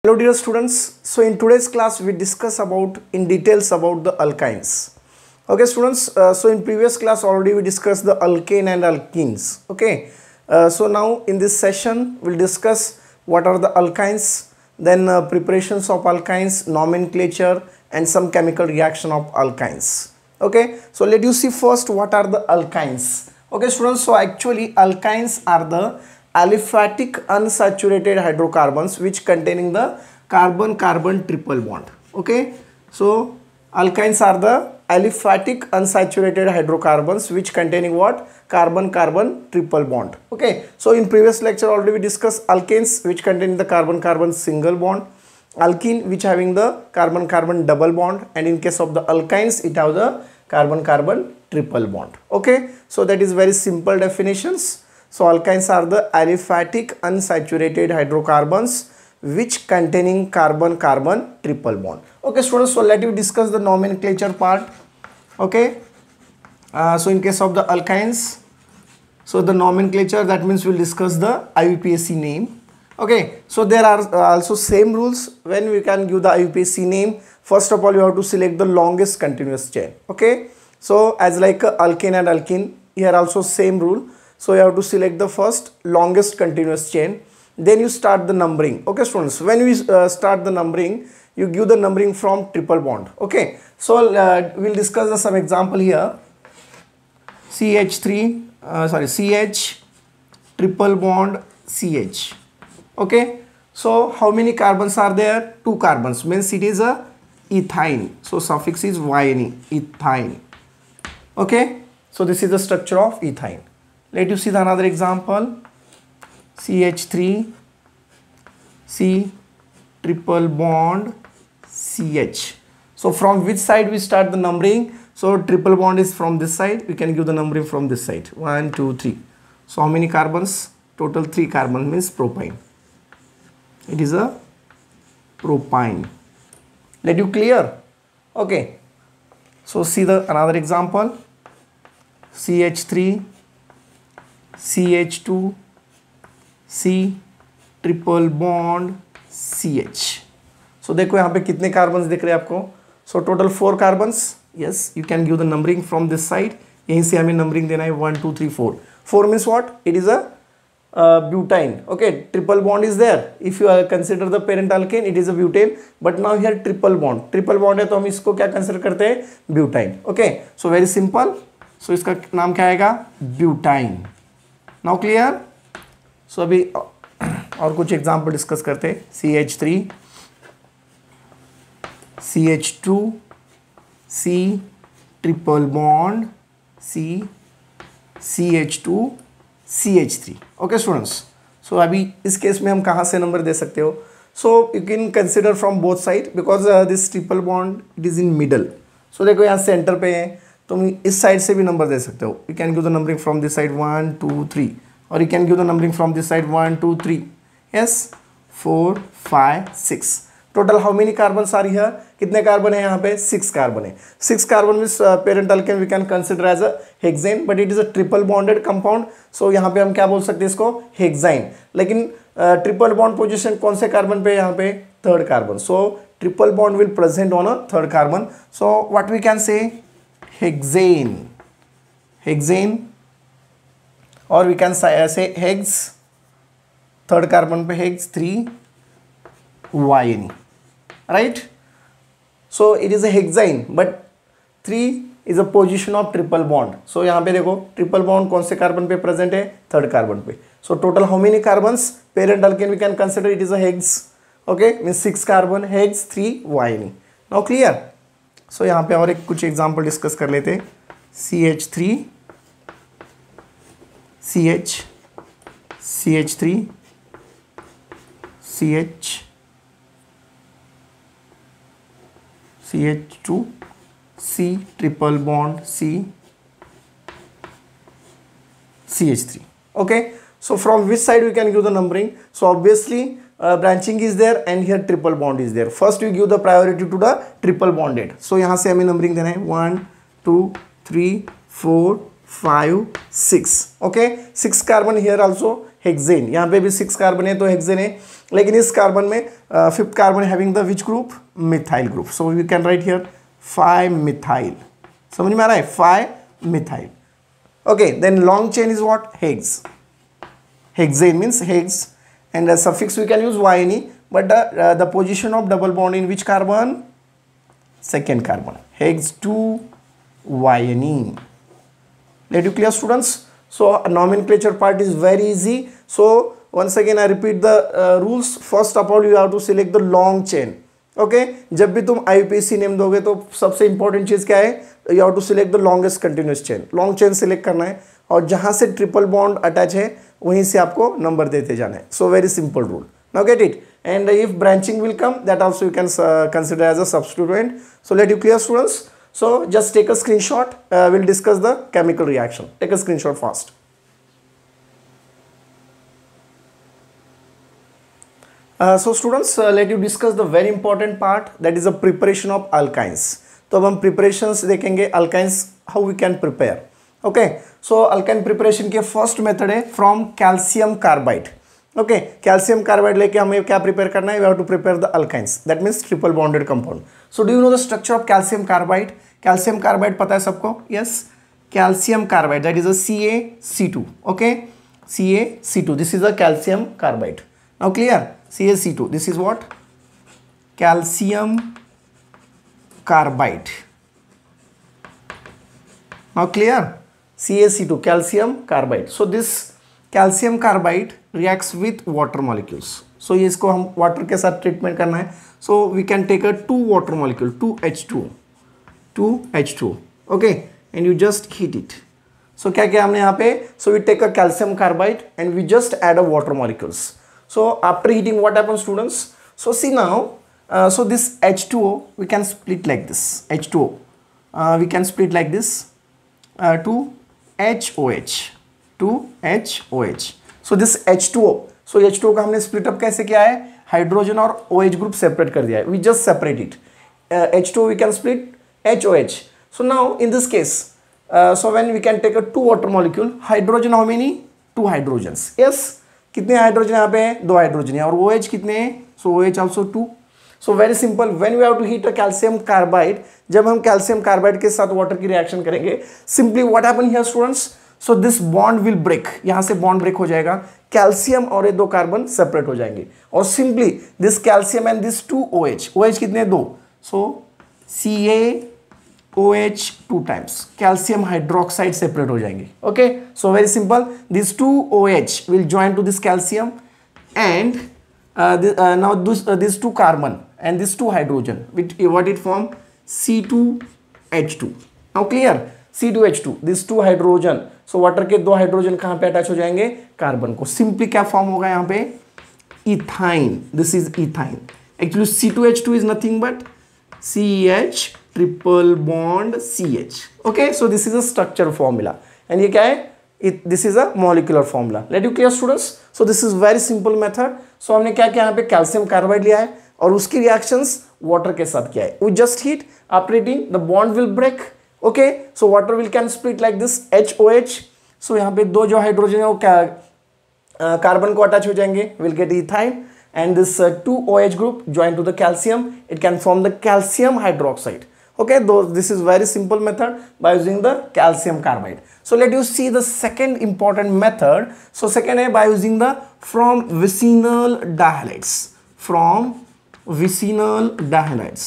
Hello dear students, so in today's class we discuss about in details about the alkynes. Okay students, so in previous class already we discussed the alkane and alkenes. Okay, so now in this session we'll discuss what are the alkynes, then preparations of alkynes, nomenclature and some chemical reaction of alkynes. Okay, so let you see first what are the alkynes. Okay students, so actually alkynes are the aliphatic unsaturated hydrocarbons which containing the carbon-carbon triple bond. Okay, so alkynes are the aliphatic unsaturated hydrocarbons which containing what? Carbon-carbon triple bond. Okay, so in previous lecture already we discussed alkanes which contain the carbon-carbon single bond, alkene which having the carbon-carbon double bond, and in case of the alkynes it have the carbon-carbon triple bond. Okay, so that is very simple definitions. So alkynes are the aliphatic unsaturated hydrocarbons which containing carbon-carbon triple bond. Okay students, so let you discuss the nomenclature part. Okay, so in case of the alkynes, so the nomenclature, that means we'll discuss the IUPAC name. Okay, so there are also same rules when we can give the IUPAC name. First of all, you have to select the longest continuous chain. Okay, so as like alkane and alkene, here also same rule. So you have to select the first longest continuous chain, then you start the numbering. Okay students, when we start the numbering, you give the numbering from triple bond. Okay, so we'll discuss some example here. CH triple bond CH. Okay, so how many carbons are there? 2 carbons, means it is a ethyne. So suffix is yne, ethyne. Okay, so this is the structure of ethyne. Let you see the another example. CH3 C triple bond CH. So from which side we start the numbering? So triple bond is from this side, we can give the numbering from this side. 1 2 3. So how many carbons? Total 3 carbon, means propyne. It is a propyne. Let you clear? Okay, so see the another example. CH3 CH2 C triple bond CH. So देखो यहाँ पे कितने carbons दिख रहे हैं आपको? So total 4 carbons. Yes, you can give the numbering from this side. यहीं से हमें numbering देना है 1 2 3 4. 4 means what? It is a butane. Okay, triple bond is there. If you consider the parent alkane, it is a butane. But now here triple bond. Triple bond है तो हम इसको क्या consider करते हैं? Butane. Okay, so very simple. So इसका नाम क्या आएगा? Butane. Now clear? So अभी और कुछ एग्जाम्पल डिस्कस करते हैं. CH3 CH2 C triple bond C CH2 CH3. Okay students, so अभी इस केस में हम कहाँ से नंबर दे सकते हो? So you can consider from both side because this triple bond it is in middle. So देखो यहाँ सेंटर पे है, तुम इस साइड से भी नंबर दे सकते हो. You can give the numbering from this side 1 2 3, और you can give the numbering from this side 1 2 3. Yes, 4 5 6. Total how many carbon are here? कितने कार्बन है यहाँ पे? 6 कार्बन है. 6 carbon means parent alkane we can consider as a hexane, but it is a triple bonded compound. So यहाँ पे हम क्या बोल सकते हैं इसको? हेक्साइन. लेकिन ट्रिपल बॉन्ड पोजीशन कौन से कार्बन पे? यहाँ पे third carbon. So triple bond will present on a third carbon. So what we can say? Hexane. Hexane, और we can say hex. Third carbon पे hex 3 yne. Right? So it is a hexane, but 3 is a position of triple bond. So यहाँ पे देखो triple bond कौन से carbon पे present है? Third carbon पे. So total how many carbons? Parent alkane we can consider it is a hex. Okay, means 6 carbon, hex 3 yne. Now clear? So यहाँ पे और एक कुछ एग्जाम्पल डिस्कस कर लेते. CH3 CH CH3 CH CH2 C triple bond C CH3. Okay, so from which side we can give the numbering? So obviously branching is there and here triple bond is there. First we give the priority to the triple bonded. So यहाँ से हमें numbering देना है 1 2 3 4 5 6. Okay, 6 carbon here also hexane, यहाँ पे भी 6 carbon है तो हेक्सेन है, लेकिन इस कार्बन में 5th carbon having the which group, methyl group, so we can write here 5 methyl, समझ में आ रहा है 5 methyl. Okay, then long chain is what, hex. Hexane means hex, and the suffix we can use yne, but the position of double bond in which carbon, second carbon, hex 2 yne. Let you clear students? So nomenclature part is very easy. So once again I repeat the rules. First of all you have to select the long chain. Okay जब भी तुम IUPAC name दोगे तो सबसे important चीज क्या है, you have to select the longest continuous chain, long chain select करना है और जहां से ट्रिपल बॉन्ड अटैच है वहीं से आपको नंबर देते जाना है. So very simple rule, now get it. And if branching will come that also you can consider as a substituent. So let you clear students. So just take a screenshot, will discuss the chemical reaction. Take a screenshot fast. So students, let you discuss the very important part, that is the preparation of alkynes. तो अब हम preparations देखेंगे alkynes, how we can prepare. Okay, so alkyne preparation के first method है from calcium carbide. Okay, calcium carbide लेके हमें क्या prepare करना है, we have to prepare the alkynes, that means triple bonded compound. So do you know the structure of calcium carbide? Calcium carbide पता है सबको? Yes, calcium carbide, that is a CaC2. Okay, CaC2, this is a calcium carbide. Now clear? CaC2, this is what, calcium carbide. Now clear? CaC2, calcium carbide. So this calcium carbide reacts with water molecules. So ये इसको हम water के साथ treatment करना है. So we can take a 2 water molecule, 2H2, okay, and you just heat it. So क्या किया हमने यहाँ पे, so we take a calcium carbide and we just add a water molecules. So after heating what happens students? So see now, so this H2O we can split like this, H2O we can split like this to HOH, to HOH. So this H2O, so H2O का हमने split up कैसे किया है, hydrogen और OH group separate कर दिया है, we just separate it. H2O we can split HOH. So now in this case, so when we can take a 2 water molecule, hydrogen how many, 2 hydrogens, yes, कितने hydrogen यहाँ पे है, 2 hydrogen है, और OH कितने हैं, so OH also 2. So very simple, when we have to heat a calcium carbide, जब हम कैल्शियम कार्बाइड के साथ वाटर की रिएक्शन करेंगे, simply what happen here students, so this bond will break, यहाँ से बॉन्ड ब्रेक हो जाएगा, कैल्शियम और ये 2 कार्बन सेपरेट हो जाएंगे, और simply this calcium and this 2 OH, OH कितने 2, so CaOH 2 times, calcium hydroxide separate हो जाएंगे. Okay, so very simple, this 2 OH will join to this calcium and now this 2 carbon and this 2 hydrogen which what it form, C2H2. Now clear, C2H2, this 2 hydrogen, so water के 2 hydrogen कहां पे attach हो जाएंगे, carbon को, simply क्या form होगा यहाँ पे, ethyne. This is ethyne. Actually C2H2 is nothing but CH triple bond CH. Okay, so this is a structure formula and ये क्या है, this is a molecular formula. Let you clear students? So this is very simple method. So हमने क्या किया, यहाँ पे calcium carbide लिया है और उसकी रिएक्शंस वाटर के साथ किया है. We just heat, after heating the bond will break. Okay, so water will can split like this HOH. So यहाँ पे 2 जो हाइड्रोजन है वो क्या कार्बन को अटैच हो जाएंगे, will get ethyne, and this 2 OH group join to the calcium, it can form the calcium hydroxide. Okay, though this is very simple method by using the calcium carbide. So let you see the second important method. So second है by using the from vicinal dihalides, from vicinal dihalides.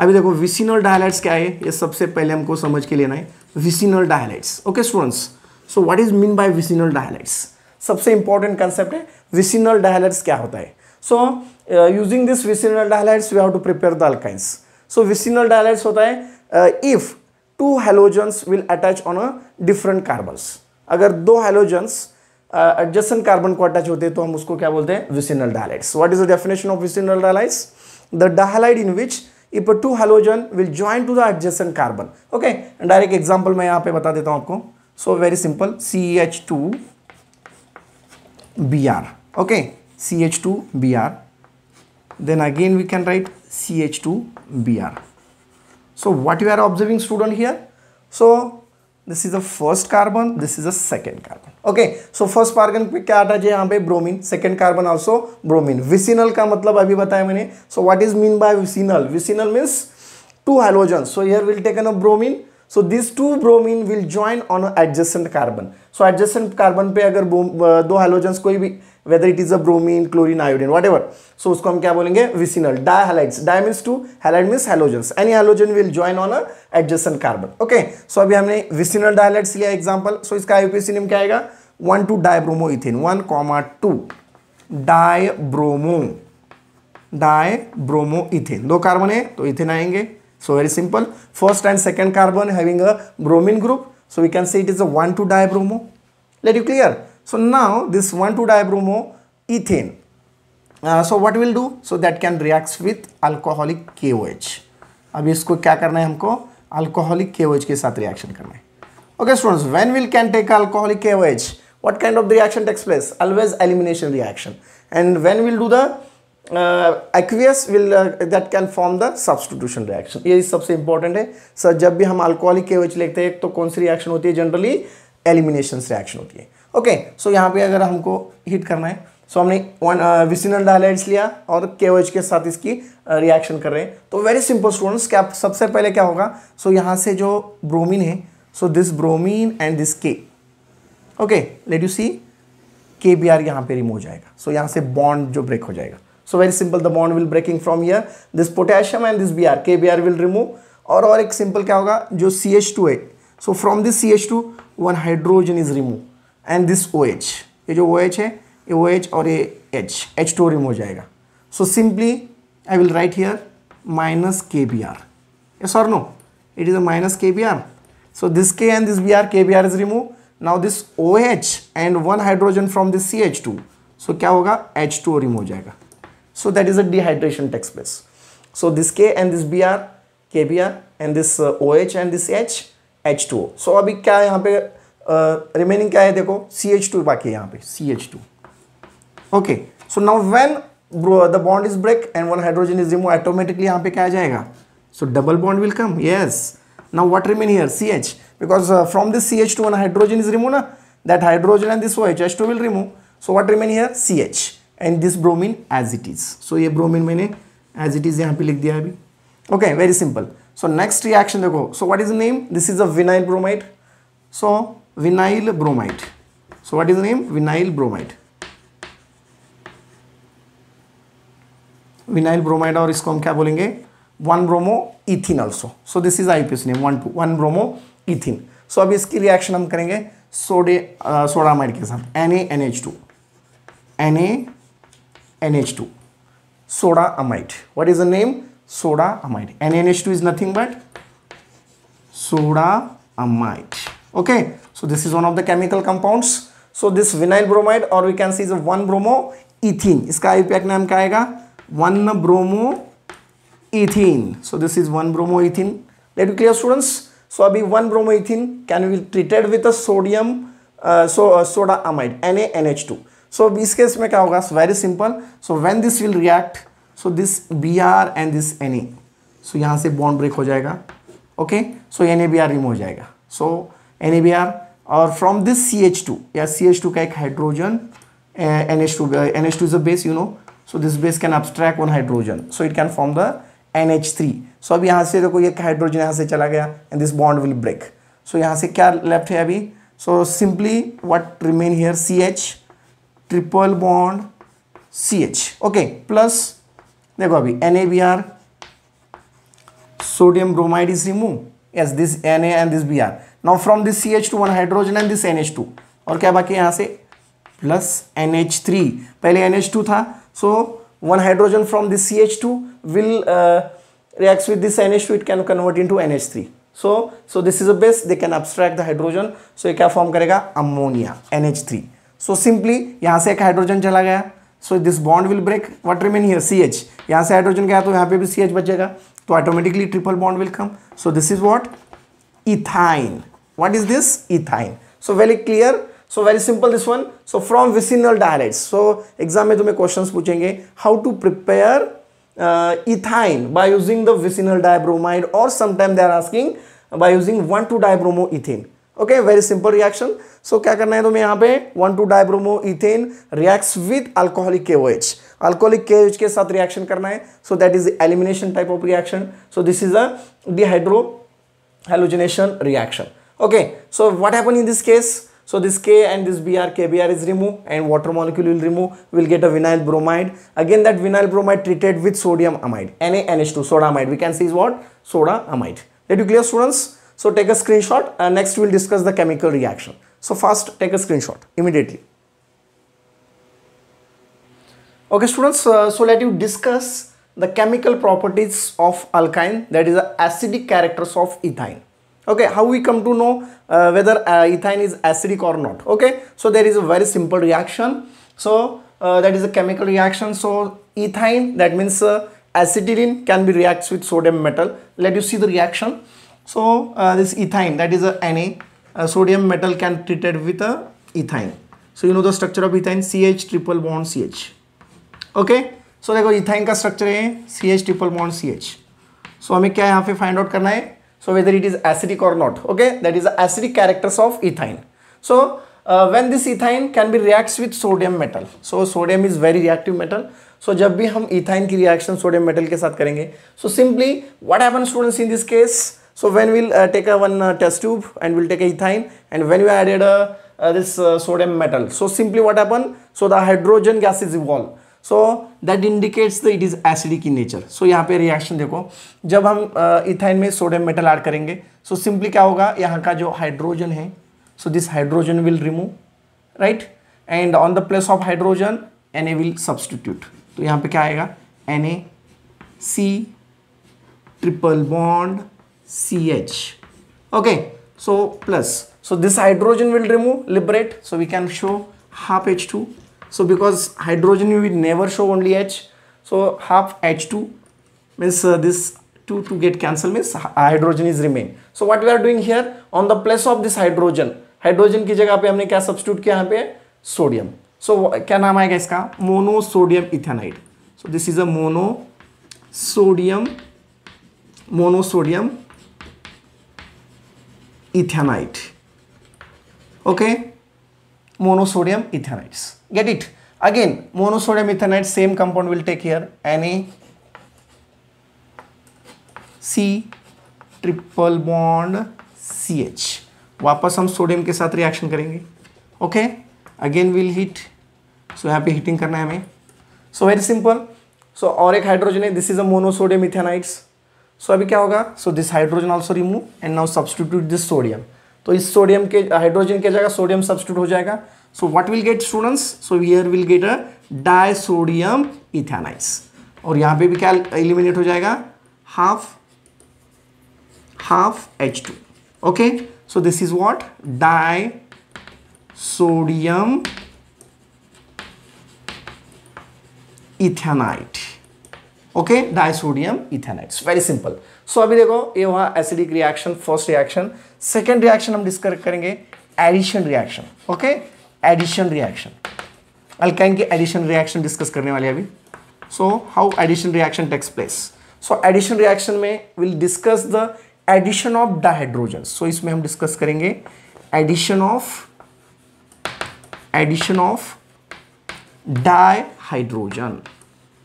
अभी देखो vicinal dihalides क्या है, ये सबसे पहले हमको समझ के लेना है, vicinal dihalides. Okay students, so what is mean by vicinal dihalides? सबसे important concept है vicinal dihalides क्या होता है. So using this vicinal dihalides we have to prepare the alkynes. So vicinal dihalides होता है if 2 halogens will attach on a different carbons. अगर 2 halogens adjacent carbon को attach होते हैं तो हम उसको क्या बोलते हैं, vicinal dihalides. What is the definition of vicinal dihalides? The dihalide in which if a 2 halogen will join to the adjacent carbon. Okay, and direct example मैं यहाँ पे बता देता हूँ आपको. So very simple, CH2Br. Okay, CH2Br. Then again we can write CH2Br. So what you are observing student here? So this is a first carbon, this is a second carbon. Okay, so first carbon पे क्या आता है यहाँ पे bromine, second carbon also bromine. Vicinal का मतलब अभी बताया मैंने. सो what is mean by vicinal? Vicinal means two halogens. So here we'll take a bromine. So these two bromine will join on an adjacent carbon. So adjacent carbon पे अगर दो halogens कोई भी, whether it is a bromine, chlorine, iodine, whatever, so उसको हम क्या बोलेंगे? Vicinal. Dihalides. Di means two, halide means halogens. Any halogen will join on a adjacent carbon. Okay. So अभी हमने vicinal dihalides लिया example. So इसका IUPAC name क्या आएगा? 1,2 dibromoethane. 1,2 dibromoethane. दो कार्बन है तो इथेन आएंगे. So very simple. First and second carbon having a bromine group. So we can say it is a 1,2 dibromo. Let you clear. So now this 1,2 dibromoethane. So what we'll do? So that can react with alcoholic KOH. अब इसको क्या करना है हमको? Alcoholic KOH के साथ reaction करना है. Okay students, when we can take alcoholic KOH? What kind of the reaction takes place? Always elimination reaction. And when we'll do the aqueous will that can form the substitution reaction. ये सबसे important है sir. जब भी हम alcoholic KOH लेते हैं तो कौन सी रिएक्शन होती है? जनरली एलिमिनेशन रिएक्शन होती है. ओके, सो यहाँ पे अगर हमको हीट करना है, सो हमने विसिनल डायलाइड्स लिया और KOH के साथ इसकी रिएक्शन कर रहे हैं. तो वेरी सिंपल स्टूडेंट्स, क्या सबसे पहले क्या होगा? सो यहाँ से जो ब्रोमीन है, so this bromine and this K. Okay, let you see, KBr यहाँ पे रिमूव हो जाएगा. सो यहाँ से बॉन्ड जो ब्रेक हो जाएगा. So very simple, the bond will breaking from here. This potassium and this Br, KBr will remove. और एक simple क्या होगा? जो CH2 है, so from this CH2 one hydrogen is removed and this OH, ये जो OH है, ये OH और ये H2 remove हो जाएगा. So simply I will write here minus KBr. Yes or no? It is a minus KBr. So this K and this Br, KBr is removed. Now this OH and one hydrogen from this CH2, so क्या होगा? H2 remove हो जाएगा. So that is a dehydration takes place. So this K and this Br, KBr and this OH and this H, H2O. So अभी क्या है यहाँ पे remaining क्या है? देखो CH2 बाकी है यहाँ पे, CH2. Okay. So now when the bond is break and one hydrogen is removed, automatically यहाँ पे क्या आ जाएगा? So double bond will come. Yes. Now what remain here? CH. Because from this CH2 one hydrogen is removed ना, that hydrogen and this OH, H2 will remove. So what remain here? CH. And this bromine as it is. So ये bromine मैंने as it is यहाँ पे लिख दिया अभी. Okay, very simple. So next reaction देखो. So what is the name? This is a vinyl bromide. So vinyl bromide. So what is the name? Vinyl bromide. Vinyl bromide और इसको हम क्या बोलेंगे? 1-bromoethene also. So this is IUPAC name 1-bromoethene. So अभी इसकी reaction हम करेंगे sodamide के साथ NaNH2. NaNH2, soda amide. What is the name? Soda amide. NaNH2 is nothing but soda amide. Okay, so this is one of the chemical compounds. So this vinyl bromide or we can see is a 1-bromoethene. इसका IUPAC नाम क्या आएगा? 1-bromoethene. So this is 1-bromoethene. Let me clear students. So अभी 1-bromoethene can be treated with a sodium soda amide NaNH2. So इस case में क्या होगा? Very simple. So when this will react, so this Br and this Na, सो यहाँ से bond break हो जाएगा. Okay, सो NaBr remove हो जाएगा. सो NaBr और फ्रॉम दिस CH2 या CH2 का एक hydrogen NH2 is a base, you know. So this base can abstract one hydrogen, so it can form the NH3. सो अब यहाँ से देखो ये हाइड्रोजन यहाँ से चला गया and this bond will break. So यहाँ से क्या लेफ्ट है अभी? So simply what remain here? CH, triple bond CH. Okay, plus देखो अभी NaBr, sodium bromide is removed. Yes, this Na and this Br. Now from this CH2 one hydrogen and this NH2. और क्या बाकी है यहाँ से? Plus NH3. पहले NH2 था, so one hydrogen from this CH2 will reacts with this NH2. It can convert into NH3. So this is a base. They can abstract the hydrogen. So ये क्या फॉर्म करेगा? Ammonia NH3. So simply यहाँ से एक hydrogen चला गया. So this bond will break. What remain here? CH. यहाँ से हाइड्रोजन गया तो यहाँ पे भी CH बचेगा. तो automatically triple bond will come. So this is what? Ethyne. What is this? Ethyne. So very clear. So very simple this one. So from vicinal dihalides. So exam में तुम्हें क्वेश्चंस पूछेंगे how to prepare ethyne by using the vicinal dibromide, और sometime they are asking by using 1,2 dibromoethane. Okay, very simple reaction. So क्या करना है तुम्हें यहाँ पे dibromo ethane reacts with alcoholic KOH. Alcoholic KOH के साथ रिएक्शन करना है. सो that is elimination type of reaction. So this is a dehydro halogenation reaction. Okay, so what happened in this case? So this K and this Br, KBr is removed and water molecule will remove, we'll get a vinyl bromide. Again that vinyl bromide treated with sodium amide, NaNH2, soda amide. We can see is what? Soda amide. That you clear, students? So take a screenshot and next we'll discuss the chemical reaction. So first take a screenshot immediately. Okay students, so let you discuss the chemical properties of alkyne, that is the acidic characters of ethyne. Okay, how we come to know whether ethyne is acidic or not? Okay, so there is a very simple reaction. So that is a chemical reaction. So ethyne, that means acetylene can be reacts with sodium metal. Let you see the reaction. So this ethyne, that is a Na, sodium metal can treated with a ethyne. So you know the structure of ethyne, CH triple bond CH. Okay, so देखो ethyne का structure है CH triple bond CH. So हमें क्या यहाँ पे find out करना है? So whether it is acidic or not. Okay, that is the acidic characters of ethyne. So when this ethyne can be reacts with sodium metal. So sodium is very reactive metal. So जब भी हम ethyne की reaction sodium metal के साथ करेंगे, so simply what happens students in this case? So when we'll take a one test tube and we'll take a ethyne, and when we added this sodium metal, so simply what happened? So the hydrogen gas is evolved. So that indicates that it is acidic in nature. So यहाँ पे reaction देखो, जब हम ethyne में sodium metal add करेंगे, so simply क्या होगा, यहाँ का जो हाइड्रोजन है, so this hydrogen will remove, right? And on the place of hydrogen, Na will substitute. तो यहाँ पे क्या आएगा, Na C triple bond CH. Okay, so plus, so this hydrogen will remove, liberate, so we can show half H2. So because hydrogen we will never show only H, so half H2 means this 2 to get cancelled means hydrogen is remain. So what we are doing here, on the place of this hydrogen, hydrogen की जगह पे हमने क्या substitute किया यहाँ पे, sodium. So क्या नाम आएगा इसका, monosodium इथेनाइड. So this is a monosodium ethanide. Okay, monosodium ethanides. Get it? Again, monosodium ethanide, same compound will take here, Na C triple bond CH. वापस हम सोडियम के साथ रिएक्शन करेंगे. Okay, again will heat. So यहाँ पे heating करना है हमें. सो वेरी सिंपल. सो और एक हाइड्रोजन है, दिस इज अ मोनोसोडियम इथेनाइड्स. सो अभी क्या होगा, so this hydrogen also remove and now substitute this sodium. तो इस सोडियम के हाइड्रोजन के जगह सोडियम सब्सटीट्यूट हो जाएगा. So what will get students, so here will get a disodium ethanides. और यहाँ पे भी क्या एलिमिनेट हो जाएगा, half H2. Okay, so this is what, disodium ethanide. Okay, disodium ethanide. Very simple. So अभी देखो ये हुआ acidic reaction, first reaction. Second reaction हम डिस्कस करेंगे addition reaction. Okay, addition reaction, alkyne की एडिशन रिएक्शन डिस्कस करने वाले अभी. So how addition reaction takes place. So addition reaction में will discuss the addition of dihydrogen. So इसमें हम discuss करेंगे addition of dihydrogen.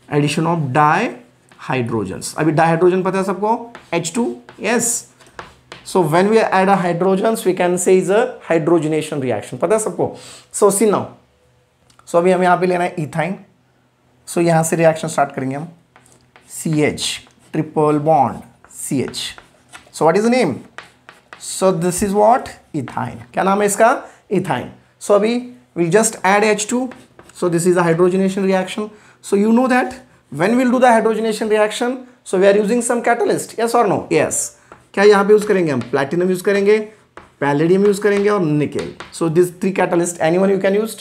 Addition of dihydrogens. अभी dihydrogen पता है सबको, H2. Yes. So when we add a hydrogens we can say is a hydrogenation reaction. पता है सबको. सो सी नाउ, सो अभी हम यहाँ पे लेना है इथाइन. सो यहाँ से रिएक्शन स्टार्ट करेंगे हम. CH triple bond CH. So what is the name, so this is what, ethyne. क्या नाम है इसका, इथाइन. सो अभी we'll just add H2. So this is a hydrogenation reaction. So you know that when we'll do the hydrogenation reaction, so we are using some catalyst. Yes or no? Yes. क्या यहाँ पे use करेंगे हम, platinum use करेंगे, palladium use करेंगे और nickel. So this 3 catalyst, anyone you can use.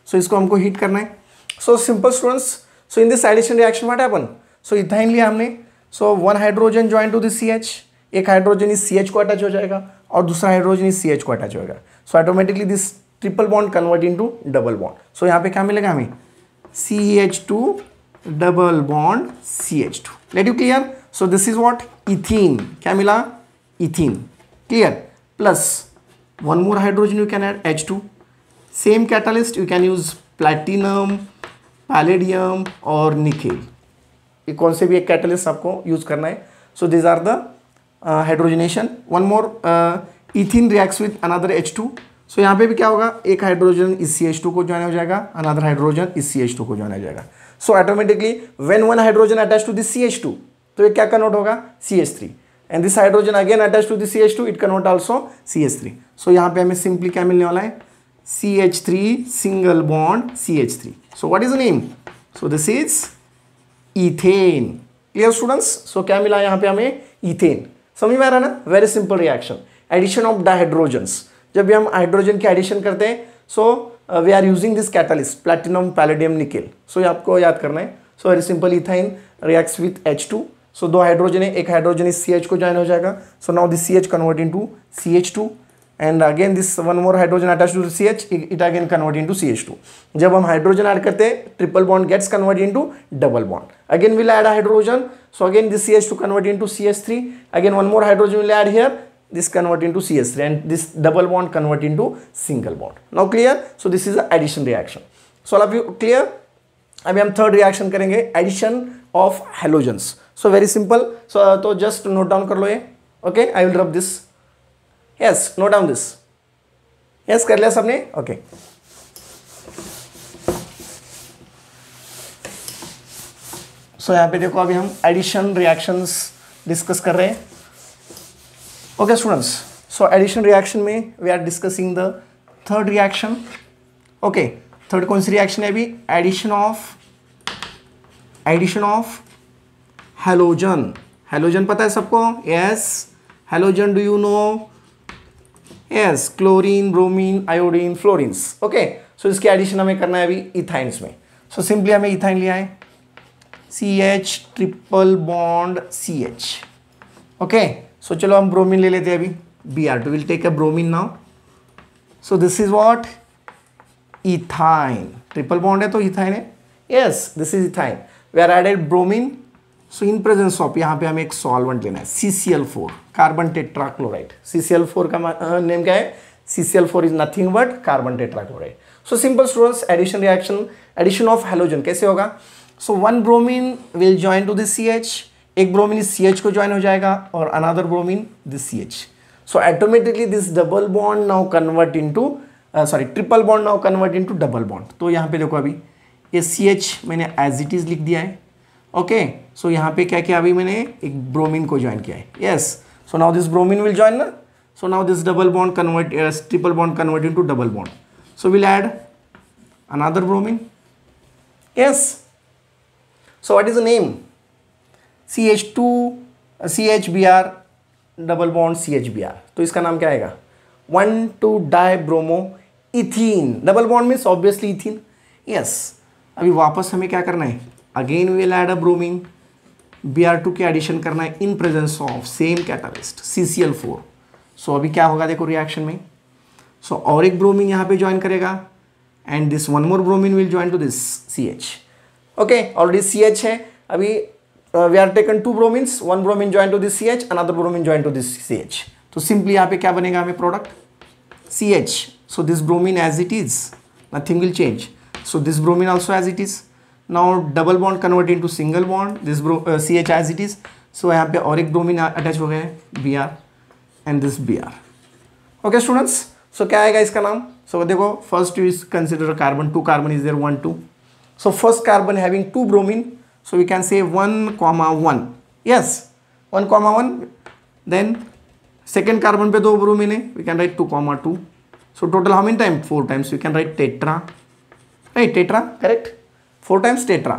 So इसको हमको हीट करना है. So simple students, so in this addition reaction what happen, so ethyne लिया हमने. So one hydrogen join to this CH. एक hydrogen इस CH को attach हो जाएगा और दूसरा हाइड्रोजन इस CH को अटैच होगा. So automatically this triple bond convert into double bond. So यहाँ पे क्या मिलेगा हमें, CH2 double bond CH2. Let you clear. So this is what, ethene. क्या मिला, ethene. Clear. Plus one more hydrogen you can add H2. Same catalyst you can use platinum, palladium और nickel. ये कौन से भी एक कैटलिस्ट आपको use करना है. So this are the hydrogenation. One more ethene reacts with another H2. So यहाँ पे भी क्या होगा, एक हाइड्रोजन इस CH2 को ज्वाइन हो जाएगा, अनदर हाइड्रोजन इस CH2 को ज्वाइन हो जाएगा. So automatically when one hydrogen attach to this CH2 तो ये क्या कन्वर्ट होगा CH3 and this hydrogen again attach to this CH2 it convert also CH3. So यहाँ पे हमें सिंपली क्या मिलने वाला है, CH3 single bond CH3. So what is the name, so this is ethane. Clear students. So क्या मिला यहाँ पे हमें, इथेन. समझ में आ रहा है ना, very simple reaction. Addition of dihydrogens, जब भी हम हाइड्रोजन की एडिशन करते हैं so we are using this catalyst platinum palladium nickel. So ये आपको याद करना है. So very simple, ethyne reacts with H2. So दो हाइड्रोजन है, एक हाइड्रोजन इस CH को ज्वाइन हो जाएगा. So now this CH convert into CH2 and again this one more hydrogen attach to CH it again convert into CH2. जब हम hydrogen add करते हैं triple bond gets convert into double bond. Again will add hydrogen, so again this CH2 convert into CH3. Again one more hydrogen will add here, this convert into CH3 and this double bond convert into single bond. Now clear? So this is the addition reaction. So all of you clear? अभी हम third reaction करेंगे, addition of halogens. So very simple. So तो just note down कर लो ये. Okay, I will rub this. Yes, note down this. Yes, कर लिया सबने. ओके, सो यहाँ पे देखो अभी हम एडिशन रिएक्शंस डिस्कस कर रहे हैं. Okay students, so addition reaction में we are discussing the third reaction. Okay, third कौन सी reaction है अभी, addition of halogen. Halogen पता है सबको? Yes, halogen do you know? Yes, chlorine, bromine, iodine, fluorines. Okay, so इसकी addition हमें करना है अभी इथाइन्स में. So simply हमें इथाइन लिया है, CH triple bond CH. Okay. So चलो हम ब्रोमीन ले लेते हैं अभी, Br2 will take a bromine now. So this is what, ethyne. Triple bond है तो इथाइन है. Yes, this is ethyne. We are added bromine. So in presence of, यहाँ पे हमें एक सॉल्वेंट लेना है, CCl4 कार्बन टेट्राक्लोराइड. CCl4 का नेम क्या है, CCl4 is nothing but carbon tetrachloride. So simple students, addition reaction, addition of halogen कैसे होगा. So one bromine will join to this CH, एक ब्रोमीन इस CH को ज्वाइन हो जाएगा और another bromine this CH. So automatically this double bond now convert into triple bond now convert into double bond. तो यहाँ पे देखो अभी ये CH मैंने एज इट इज लिख दिया है. ओके, सो यहाँ पे क्या किया, अभी मैंने एक ब्रोमीन को ज्वाइन किया है. Yes, so now this bromine will join ना. So now this double bond convert, triple bond convert into double bond. So will add another bromine. Yes, so what is the name, CH2 CHBr double bond CHBr. तो इसका नाम क्या आएगा, 1,2 dibromo ethene. Double bond means obviously ethene. Yes, अभी वापस हमें क्या करना है, again we will add a bromine, Br2 के एडिशन करना है इन presence of same catalyst CCl4. सो अभी क्या होगा देखो रिएक्शन में. सो और एक ब्रोमीन यहाँ पे ज्वाइन करेगा and this one more bromine will join to this CH. Okay, already CH है. अभी we are taken two bromines, one bromine joined to this CH, another bromine joined to this CH. तो simply यहाँ पे क्या बनेगा हमें product, CH. So this bromine as it is, nothing will change. So this bromine also as it is. Now double bond convert into single bond. This CH as it is. So यहाँ पे और एक bromine attach हो गया है, Br and this Br. Okay students. So क्या आएगा इसका नाम. So देखो first you consider carbon, 2 carbon is there, 1 2. So first carbon having 2 bromine. So we can say 1,1. Yes, 1,1. Then second carbon पे 2 bromine है, we can write 2,2. So total how many times? 4 times. We can write tetra. Right, tetra, correct? 4 times tetra.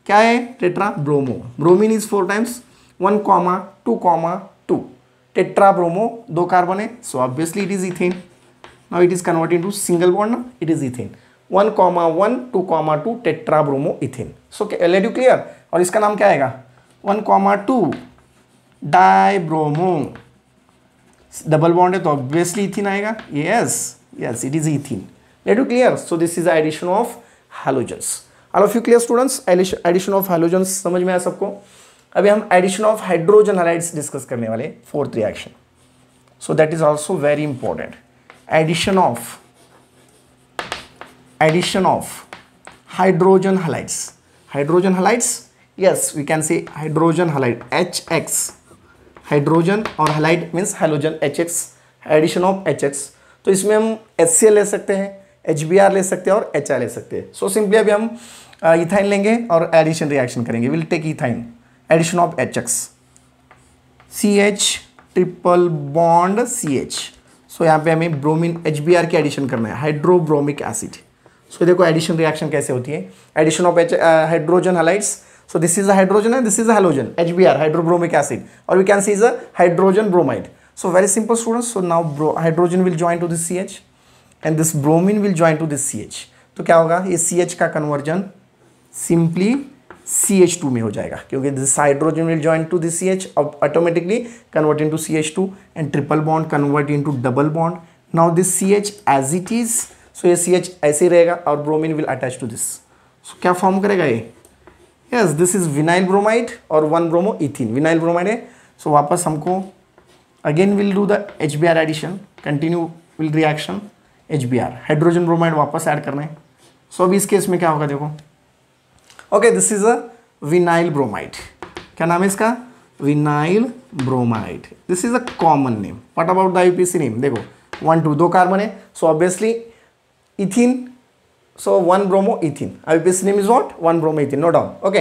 क्या है tetra? Bromo. Bromine is 4 times. 1,2,2. Tetra bromo, 2 carbon है. So obviously it is ethane. Now it is converted into single bond. Now it is ethane. 1,1 2,2 tetra bromo ethane. So let you clear. और इसका नाम क्या आएगा, 1,2 dibromo. Double bond है तो obviously ethene आएगा. Yes yes, it is ethene. Let you clear. So this is addition of halogens. All of you clear students. Addition of halogens समझ में आया सबको. अभी हम addition of hydrogen halides discuss करने वाले, fourth reaction. So that is also very important. addition of hydrogen halides. Hydrogen halides, yes, we can say hydrogen halide, HX. Hydrogen और halide means hydrogen HX, addition of HX. तो इसमें हम HCl ले सकते हैं, HBr ले सकते हैं और HI ले सकते हैं. सो सिंपली अभी हम इथाइन लेंगे और एडिशन रिएक्शन करेंगे. Will take ethyne, addition of HX, CH triple bond CH. So यहाँ पे हमें ब्रोमीन HBr की एडिशन करना है, हाइड्रोब्रोमिक एसिड. सो देखो एडिशन रिएक्शन कैसे होती है. Addition of hydrogen halides. So this is a hydrogen and this is a halogen, HBr, hydrobromic acid, or we can say is a hydrogen bromide. So very simple students. So now hydrogen will join to this CH and this bromine will join to this CH. तो क्या होगा, ये CH का conversion simply CH2 में हो जाएगा, क्योंकि this hydrogen will join to this CH, automatically convert into CH2 and triple bond convert into double bond. Now this CH as it is, so ये CH ऐसे ही रहेगा और bromine will attach to this. So क्या form करेगा ये? Yes, this is vinyl bromide और 1 bromo ethene. vinyl bromide है. So वापस हमको again will do the HBr addition, continue will reaction HBr, hydrogen bromide वापस ऐड करना है. सो अभी इस केस में क्या होगा देखो. Okay, this is a vinyl bromide. क्या नाम है इसका? Vinyl bromide. This is a common name. What about the IUPAC name? देखो 1 2 दो कार्बन है, so obviously ethene. So 1 bromo ethene. IUPAC name is what? 1 bromo ethene. No doubt. Okay.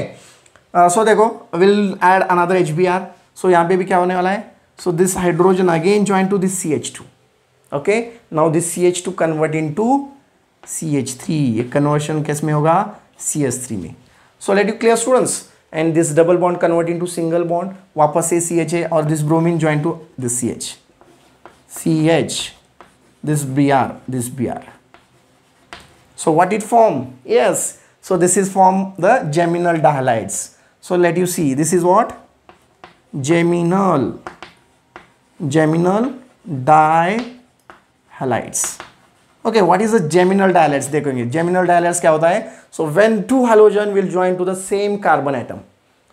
So देखो we'll add another HBr. So यहाँ पे भी क्या होने वाला है? So this hydrogen again join to this CH2. Okay. Now this CH2 convert into CH3. ये conversion किस में होगा? CH3 में. So let you clear students. And this double bond convert into single bond. वापस से CH है और this bromine join to this CH. CH. This Br. This Br. So what it form? Yes, so this is form the geminal dihalides. So let you see, this is what? Geminal dihalides. Okay, what is the geminal dihalides? देखोगे geminal dihalides क्या होता है? So when two halogen will join to the same carbon atom.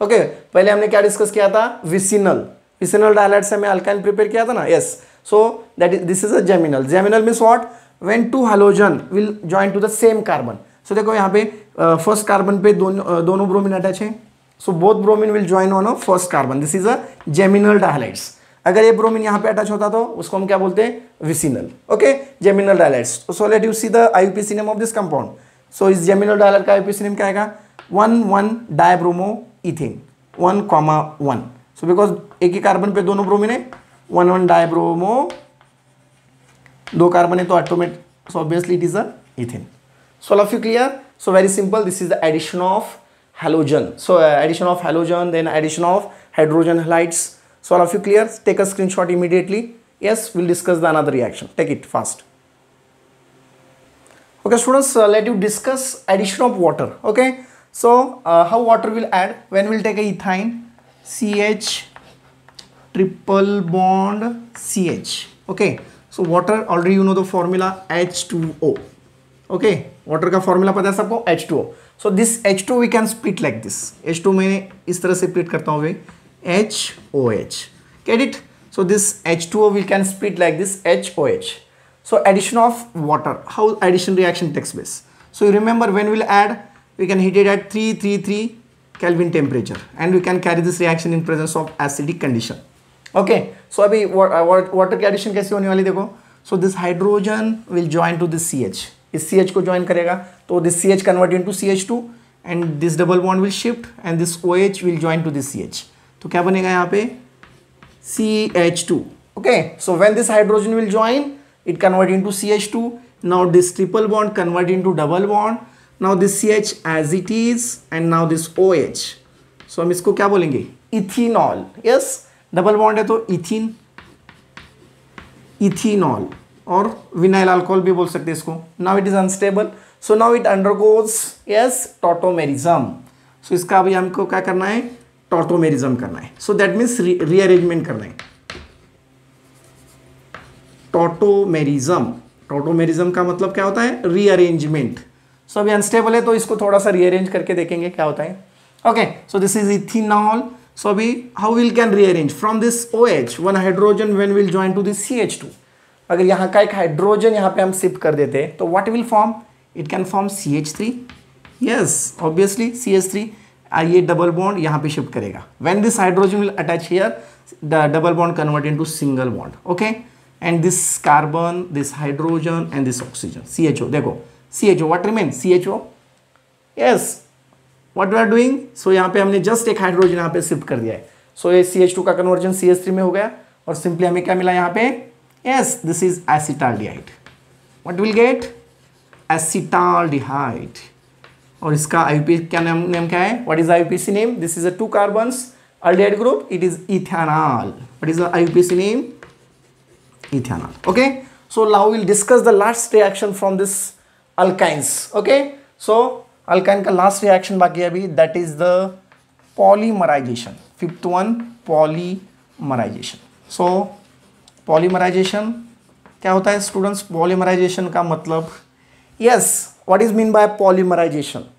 Okay, पहले हमने क्या discuss किया था? vicinal dihalides से हमने अल्काइन प्रिपेयर किया था ना. Yes, so this is a geminal. Geminal means what? When two halogen will join to the same carbon. So देखो यहाँ पे फर्स्ट कार्बन पे दोनों ब्रोमीन अटैच हैं. So both bromine will join on a first carbon. This is a geminal dihalides. अगर ये bromine यहाँ पे अटैच होता तो उसको हम क्या बोलते हैं? Vicinal. Okay, geminal dihalides. So let you see the IUPAC name of this compound. So इस जेमिनल डायलाइड का IUPAC नेम क्या आएगा? 1 डायब्रोमो इथेन 1,1. सो बिकॉज एक ही कार्बन पे दोनों ब्रोमीन है, 1 डायब्रोमो, दो कार्बन है तो automatic, so obviously it is a ethane. So all of you clear? So very simple. This is the addition of halogen. So addition of halogen, then addition of hydrogen halides. So all of you clear? Take a screenshot immediately. Yes, we'll discuss the another reaction. Take it fast. Okay students, let you discuss addition of water. Okay, so how water will add? When we'll take a ethyne, CH triple bond CH. Okay, so water already you know the formula H2O. Okay, water का formula पता है सबको? H2O. So this H2 we can split like this. H2 में इस तरह से split करता हूँ भाई, HOH. Get it? So this H2O we can split like this, HOH. So addition of water. How addition reaction takes place? So you remember when we'll add, we can heat it at 333 Kelvin temperature, and we can carry this reaction in presence of acidic condition. Okay. So अभी water की addition कैसे होने वाली देखो. So this hydrogen will join to this CH. इस CH को join करेगा तो this CH convert into CH2 and this double bond will shift and this OH will join to this CH. तो क्या बनेगा यहाँ पे? CH2. Okay, so when this hydrogen will join it convert into CH2. Now this triple bond convert into double bond. Now this CH as it is and now this OH. सो हम इसको क्या बोलेंगे? इथेनॉल. यस, डबल बॉन्ड है तो ethene, ethenol, और vinyl alcohol भी बोल सकते हैं इसको. Now it is unstable, so now it undergoes yes tautomerism. सो इसका अभी हमको क्या करना है? टॉटोमेरिज्म करना है. सो दैट मीन्स रीअरेंजमेंट करना है. टॉटोमेरिज्म, टॉटोमेरिज्म का मतलब क्या होता है? रीअरेंजमेंट. सो अभी अनस्टेबल है तो इसको थोड़ा सा रीअरेंज करके देखेंगे क्या होता है. Okay, so this is ethenol. So अभी how will can rearrange from this OH, one hydrogen when will join to this CH2. अगर यहाँ का एक हाइड्रोजन यहाँ पे हम शिफ्ट कर देते हैं तो what will form, it can form CH3, yes obviously CH3, ये डबल बॉन्ड यहाँ पे शिफ्ट करेगा. When this hydrogen will attach here, the double bond convert into single bond. Okay, and this carbon, this hydrogen and this oxygen, CHO. देखो CHO, what remain, CHO, yes, what we are doing. So यहाँ पे हमने just एक hydrogen यहाँ पे shift कर दिया है. सो ये CH2 का कन्वर्जन CH3 में हो गया और सिंपली हमें क्या मिला यहाँ पे, yes, this is acetaldehyde. What will gate, acetaldehyde. और इसका आईयूपी क्या नेम क्या है, what is IUPAC name, this is a 2 carbons aldehyde group, it is ethanol. What is the IUPAC name, ethanol. Okay, so now we'll discuss the last reaction from this alkynes. Okay, so alkyne का last reaction बाकी है अभी, that is the polymerization. Fifth one, polymerization. So polymerization क्या होता है students, polymerization का मतलब, yes, what is mean by polymerization.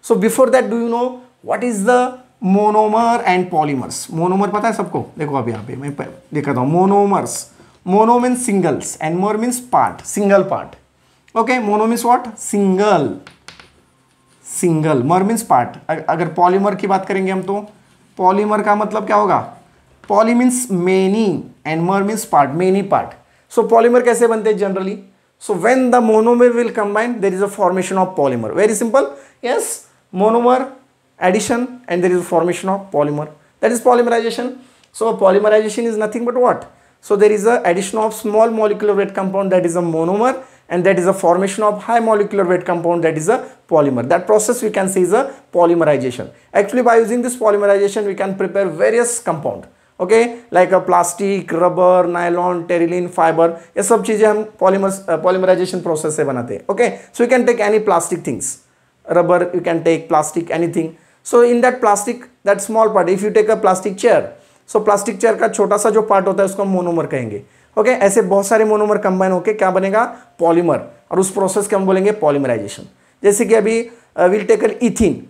So before that, do you know what is the monomer and polymers. Monomer पता है सबको, देखो अभी यहाँ पे मैं दिखाता हूँ. Monomers, mono means singles and mer means part, single part. Okay, mono means what, single, single, mer means part. अगर पॉलीमर की बात करेंगे हम तो पॉलीमर का मतलब क्या होगा, poly means many and mer means part, many part. So polymer कैसे बनते हैं generally, so when the monomer will combine there is a formation of polymer. Very simple, yes, monomer addition and there is a formation of polymer, that is polymerization. So polymerization is nothing but what, so there is a addition of small molecular weight compound, that is a monomer, and that is a formation of high molecular weight compound, that is a polymer. That process we can say is a polymerization. Actually by using this polymerization we can prepare various compound. Okay, like a plastic, rubber, nylon, terylene, fiber, ये सब चीजें हम polymerization process से बनाते हैं. Okay, so you can take any plastic things, rubber, you can take plastic, anything. So in that plastic, that small part, if you take a plastic chair, so plastic chair का छोटा सा जो part होता है उसको हम monomer कहेंगे. Okay, ऐसे बहुत सारे मोनोमर कंबाइन होके क्या बनेगा, पॉलीमर, और उस प्रोसेस को हम बोलेंगे पॉलीमराइजेशन. जैसे कि अभी will take ethene,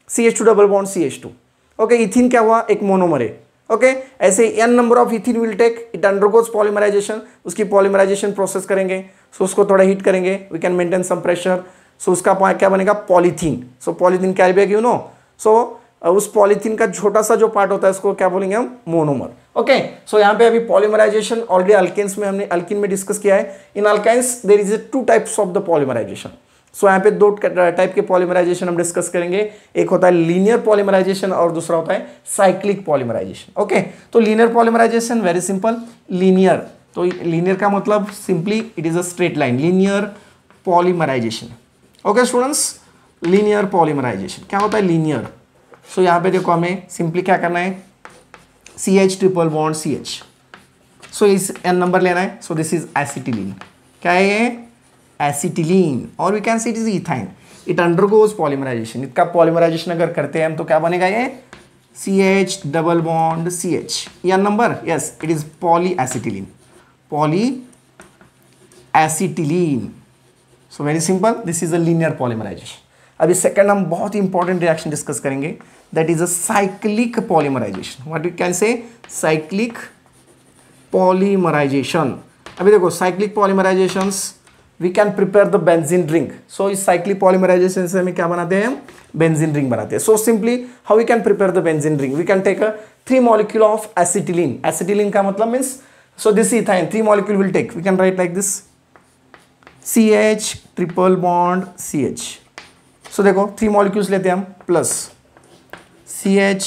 CH2 double bond CH2. Okay, ethene क्या हुआ, एक मोनोमर है. ओके, ऐसे n number of ethene will take, it undergoes polymerization. उसकी पॉलीमराइजेशन प्रोसेस करेंगे, सो उसको थोड़ा हीट करेंगे, we can maintain some pressure. So उसका क्या बनेगा, पॉलीथीन. सो पॉलीथीन क्या बैग, यू नो. सो उस पॉलीथीन का छोटा सा जो पार्ट होता है उसको क्या बोलेंगे हम, मोनोमर. ओके, सो यहाँ पे अभी पॉलीमराइजेशन ऑलरेडी अल्केन्स में हमने अल्किन में डिस्कस किया है. In alkynes there is 2 types of the polymerization. So यहाँ पे 2 टाइप के पॉलीमराइजेशन हम डिस्कस करेंगे. एक होता है लीनियर पॉलीमराइजेशन और दूसरा होता है साइक्लिक पॉलीमराइजेशन. ओके, तो linear polymerization very simple, linear, तो लीनियर का मतलब simply it is a straight line, linear polymerization. Okay students, linear polymerization क्या होता है, लीनियर. सो यहाँ पे देखो हमें सिंपली क्या करना है, CH triple bond CH. So इस n नंबर लेना है. So this is acetylene. क्या है ये, एसिटिलीन, और we can see it is ethyne. It undergoes polymerization. इसका पॉलीमराइजेशन अगर करते हैं हम तो क्या बनेगा ये, CH double bond CH. n number, yes, it is polyacetylene, polyacetylene. So very simple, this is a linear polymerization. अभी सेकंड हम बहुत ही इंपॉर्टेंट रिएक्शन डिस्कस करेंगे, that is a cyclic polymerization. What you can say, cyclic polymerization. अभी देखो cyclic polymerizations we can prepare the benzene ring. So इस cyclic polymerisation से हमें क्या बनाते हैं, हम बेंजीन रिंग बनाते हैं. So simply how we can prepare the benzene ring, we can take a 3 molecule of acetylene. Acetylene का मतलब means, so this ethyne, 3 molecule will take, we can write like this, CH triple bond CH. So देखो 3 molecules लेते हैं हम, plus CH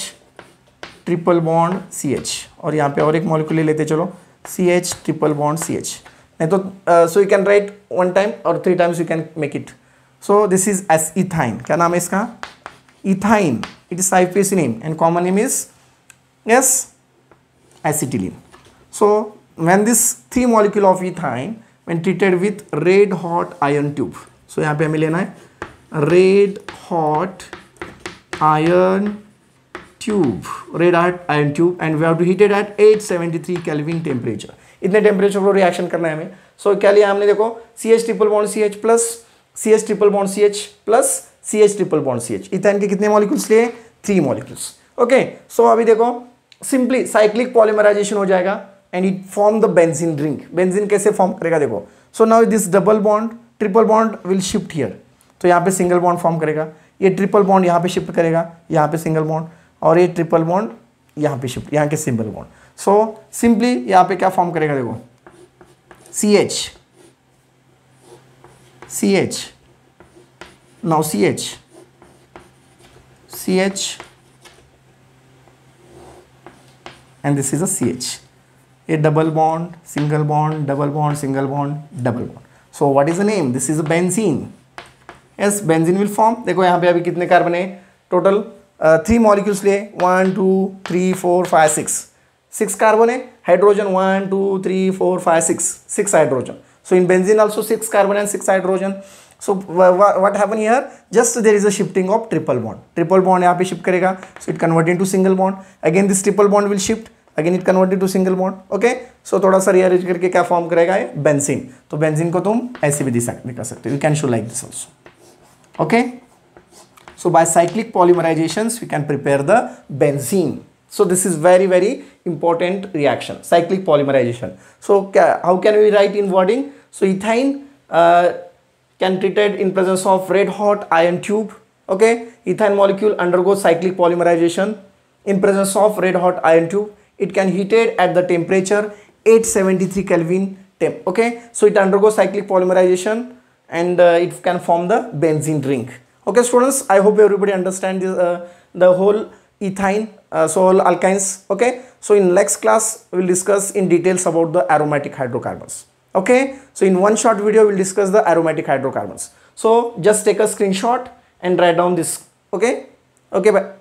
triple bond CH, और यहाँ पे और एक मॉलिक्यूल ले लेते, चलो CH ट्रिपल बॉन्ड CH. नहीं तो सो यू कैन राइट 1 टाइम और 3 times you can make it. So this is S ethyne. क्या नाम है इसका, ethyne. It is IUPAC name and common name is, yes, acetylene. So when this 3 molecule of ethyne when treated with red hot iron tube. So यहाँ पे हमें लेना है red hot iron tube, and we have to heat it at 873 Kelvin temperature. इतने temperature को reaction करना है हमें. सो क्या लिया हमने, देखो CH triple bond CH plus CH triple bond CH plus CH triple bond CH. Ethyne के कितने मॉलिक्यूल्स लिए, 3 मॉलिक्यूल्स. ओके, सो अभी देखो सिंपली साइक्लिक पॉलीमराइजेशन हो जाएगा. and it form the benzene ring. Benzene कैसे form करेगा देखो. So now this double bond, triple bond will shift here. तो यहाँ पे single bond form करेगा. ये triple bond यहाँ पे shift करेगा. यहाँ पे single bond और ये triple bond यहाँ पे shift, यहाँ के single bond. So simply यहाँ पे क्या form करेगा देखो. CH. CH. Now CH. CH. And this is a CH. A double bond, single bond, double bond, single bond, double bond. So what is the name? This is a benzene. Yes, benzene will form. देखो यहाँ पे अभी कितने carbon है? Total 3 molecules लिए 1 2 3 4 5 6 6 carbon है. Hydrogen 1 2 3 4 5 6 hydrogen. So in benzene also 6 carbon and 6 hydrogen. So what happen here? Just there is a shifting of triple bond. Triple bond यहाँ पे shift करेगा. So it convert into single bond. Again this triple bond will shift. Again it converted to single bond. Okay. So थोड़ा सा rearrange करके क्या form करेगा ये benzene. तो benzene को तुम ऐसे भी दिखा सकते हो. You can show like this also. Okay. So by cyclic polymerizations we can prepare the benzene. So this is very important reaction. Cyclic polymerization. So how can we write in wording? So ethane can treated in presence of red hot iron tube. Okay. Ethane molecule undergoes cyclic polymerization in presence of red hot iron tube. It can heated at the temperature 873 Kelvin temp. Okay, so it undergoes cyclic polymerization and it can form the benzene ring. Okay students, I hope everybody understand this, the whole ethane, so all alkynes. Okay, so in next class we will discuss in details about the aromatic hydrocarbons. Okay, so in one short video we will discuss the aromatic hydrocarbons. So just take a screenshot and write down this. Okay, bye.